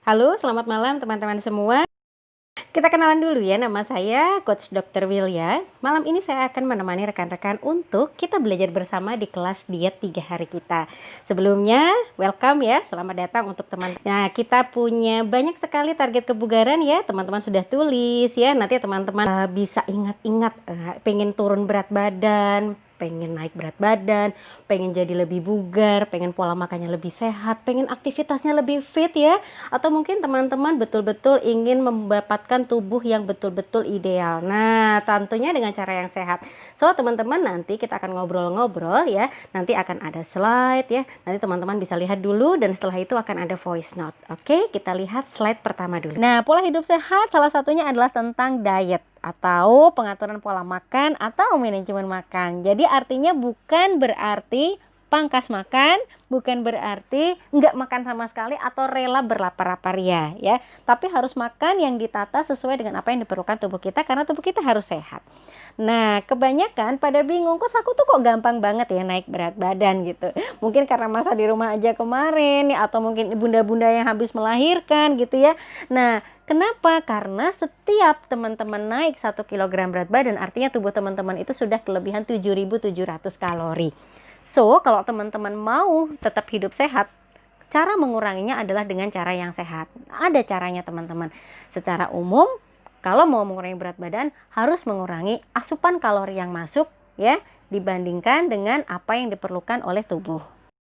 Halo, selamat malam teman-teman semua. Kita kenalan dulu ya, nama saya Coach Dr. Wilya. Malam ini saya akan menemani rekan-rekan untuk kita belajar bersama di kelas diet 3 hari kita. Sebelumnya, welcome ya, selamat datang untuk teman. Nah, kita punya banyak sekali target kebugaran ya, teman-teman sudah tulis ya. Nanti teman-teman bisa ingat-ingat, pengen turun berat badan, pengen naik berat badan, pengen jadi lebih bugar, pengen pola makannya lebih sehat, pengen aktivitasnya lebih fit ya. Atau mungkin teman-teman betul-betul ingin mendapatkan tubuh yang betul-betul ideal. Nah, tentunya dengan cara yang sehat. So, teman-teman nanti kita akan ngobrol-ngobrol ya. Nanti akan ada slide ya. Nanti teman-teman bisa lihat dulu dan setelah itu akan ada voice note. Oke, kita lihat slide pertama dulu. Nah, pola hidup sehat salah satunya adalah tentang diet atau pengaturan pola makan atau manajemen makan. Jadi artinya bukan berarti pangkas makan, bukan berarti nggak makan sama sekali atau rela berlapar-lapar ya. Tapi harus makan yang ditata sesuai dengan apa yang diperlukan tubuh kita karena tubuh kita harus sehat. Nah, kebanyakan pada bingung, kok aku tuh kok gampang banget ya naik berat badan gitu. Mungkin karena masa di rumah aja kemarin ya, atau mungkin bunda-bunda yang habis melahirkan gitu ya. Nah, kenapa? Karena setiap teman-teman naik 1 kilogram berat badan, artinya tubuh teman-teman itu sudah kelebihan 7.700 kalori. So, kalau teman-teman mau tetap hidup sehat, cara menguranginya adalah dengan cara yang sehat. Ada caranya teman-teman. Secara umum, kalau mau mengurangi berat badan, harus mengurangi asupan kalori yang masuk ya, dibandingkan dengan apa yang diperlukan oleh tubuh.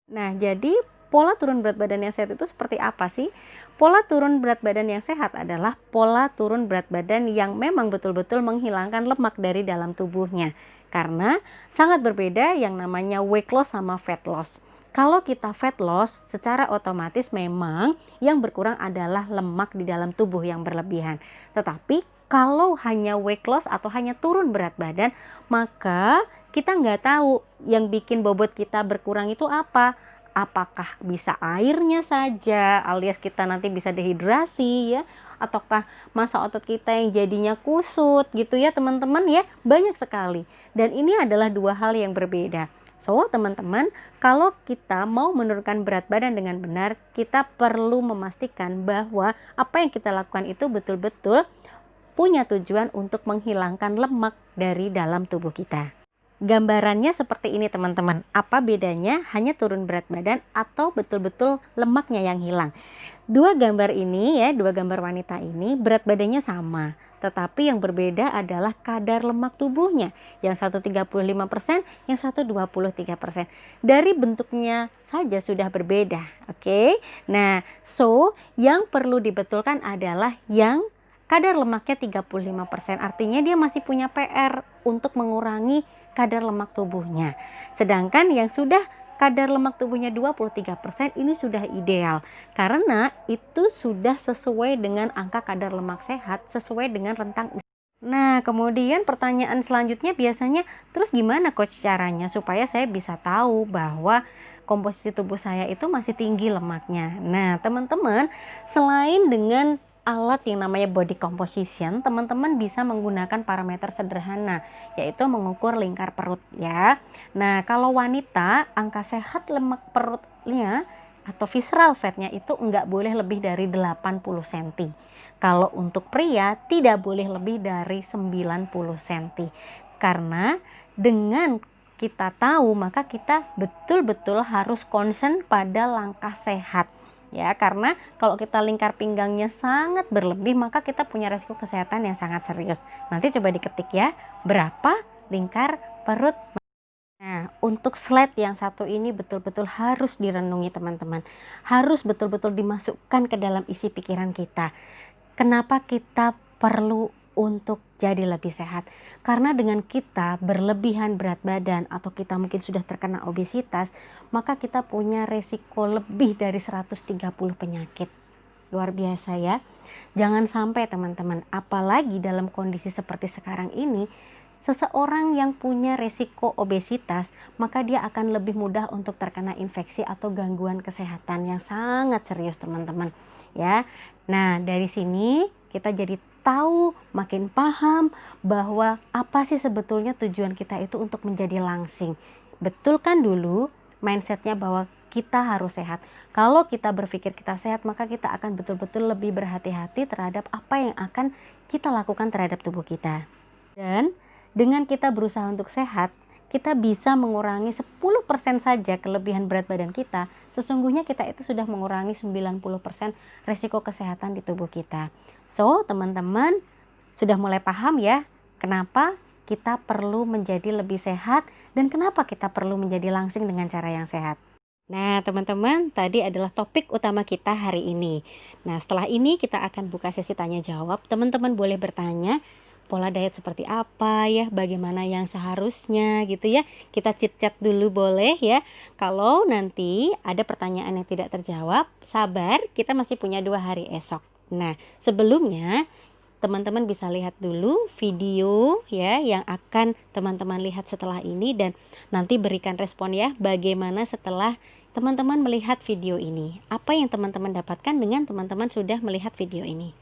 Nah, jadi pola turun berat badan yang sehat itu seperti apa sih? Pola turun berat badan yang sehat adalah pola turun berat badan yang memang betul-betul menghilangkan lemak dari dalam tubuhnya. Karena sangat berbeda yang namanya weight loss sama fat loss. Kalau kita fat loss, secara otomatis memang yang berkurang adalah lemak di dalam tubuh yang berlebihan. Tetapi kalau hanya weight loss atau hanya turun berat badan, maka kita nggak tahu yang bikin bobot kita berkurang itu apa. Apakah bisa airnya saja alias kita nanti bisa dehidrasi ya, ataukah massa otot kita yang jadinya kusut gitu ya teman-teman ya, banyak sekali. Dan ini adalah dua hal yang berbeda. So, teman-teman, kalau kita mau menurunkan berat badan dengan benar, kita perlu memastikan bahwa apa yang kita lakukan itu betul-betul punya tujuan untuk menghilangkan lemak dari dalam tubuh kita. Gambarannya seperti ini teman-teman. Apa bedanya hanya turun berat badan atau betul-betul lemaknya yang hilang? Dua gambar ini ya, dua gambar wanita ini berat badannya sama. Tetapi yang berbeda adalah kadar lemak tubuhnya. Yang satu 35%, yang satu 23%. Dari bentuknya saja sudah berbeda. Oke. Nah, so yang perlu dibetulkan adalah yang kadar lemaknya 35%. Artinya dia masih punya PR untuk mengurangi kadar lemak tubuhnya. Sedangkan yang sudah kadar lemak tubuhnya 23% ini sudah ideal. Karena itu sudah sesuai dengan angka kadar lemak sehat, sesuai dengan rentang usia. Nah, kemudian pertanyaan selanjutnya biasanya, terus gimana coach caranya supaya saya bisa tahu bahwa komposisi tubuh saya itu masih tinggi lemaknya? Nah, teman-teman, selain dengan alat yang namanya body composition, teman-teman bisa menggunakan parameter sederhana, yaitu mengukur lingkar perut ya. Nah, kalau wanita, angka sehat lemak perutnya atau visceral fatnya itu enggak boleh lebih dari 80 cm. Kalau untuk pria, tidak boleh lebih dari 90 cm. Karena dengan kita tahu, maka kita betul-betul harus concern pada langkah sehat. Ya, karena kalau kita lingkar pinggangnya sangat berlebih, maka kita punya resiko kesehatan yang sangat serius. Nanti coba diketik ya, berapa lingkar perut. Nah, untuk slide yang satu ini betul-betul harus direnungi teman-teman. Harus betul-betul dimasukkan ke dalam isi pikiran kita. Kenapa kita perlu untuk jadi lebih sehat? Karena dengan kita berlebihan berat badan atau kita mungkin sudah terkena obesitas, maka kita punya resiko lebih dari 130 penyakit. Luar biasa ya. Jangan sampai teman-teman, apalagi dalam kondisi seperti sekarang ini, seseorang yang punya resiko obesitas, maka dia akan lebih mudah untuk terkena infeksi atau gangguan kesehatan yang sangat serius teman-teman ya. Nah, dari sini kita jadi tahu, makin paham bahwa apa sih sebetulnya tujuan kita itu untuk menjadi langsing. Betulkan dulu mindsetnya bahwa kita harus sehat. Kalau kita berpikir kita sehat, maka kita akan betul-betul lebih berhati-hati terhadap apa yang akan kita lakukan terhadap tubuh kita. Dan dengan kita berusaha untuk sehat, kita bisa mengurangi 10% saja kelebihan berat badan kita. Sesungguhnya kita itu sudah mengurangi 90% resiko kesehatan di tubuh kita. So, teman-teman sudah mulai paham ya, kenapa kita perlu menjadi lebih sehat dan kenapa kita perlu menjadi langsing dengan cara yang sehat. Nah, teman-teman, tadi adalah topik utama kita hari ini. Nah, setelah ini kita akan buka sesi tanya jawab. Teman-teman boleh bertanya, pola diet seperti apa ya, bagaimana yang seharusnya gitu ya. Kita chit-chat dulu boleh ya. Kalau nanti ada pertanyaan yang tidak terjawab, sabar, kita masih punya 2 hari esok. Nah, sebelumnya teman-teman bisa lihat dulu video ya yang akan teman-teman lihat setelah ini, dan nanti berikan respon ya bagaimana setelah teman-teman melihat video ini. Apa yang teman-teman dapatkan dengan teman-teman sudah melihat video ini.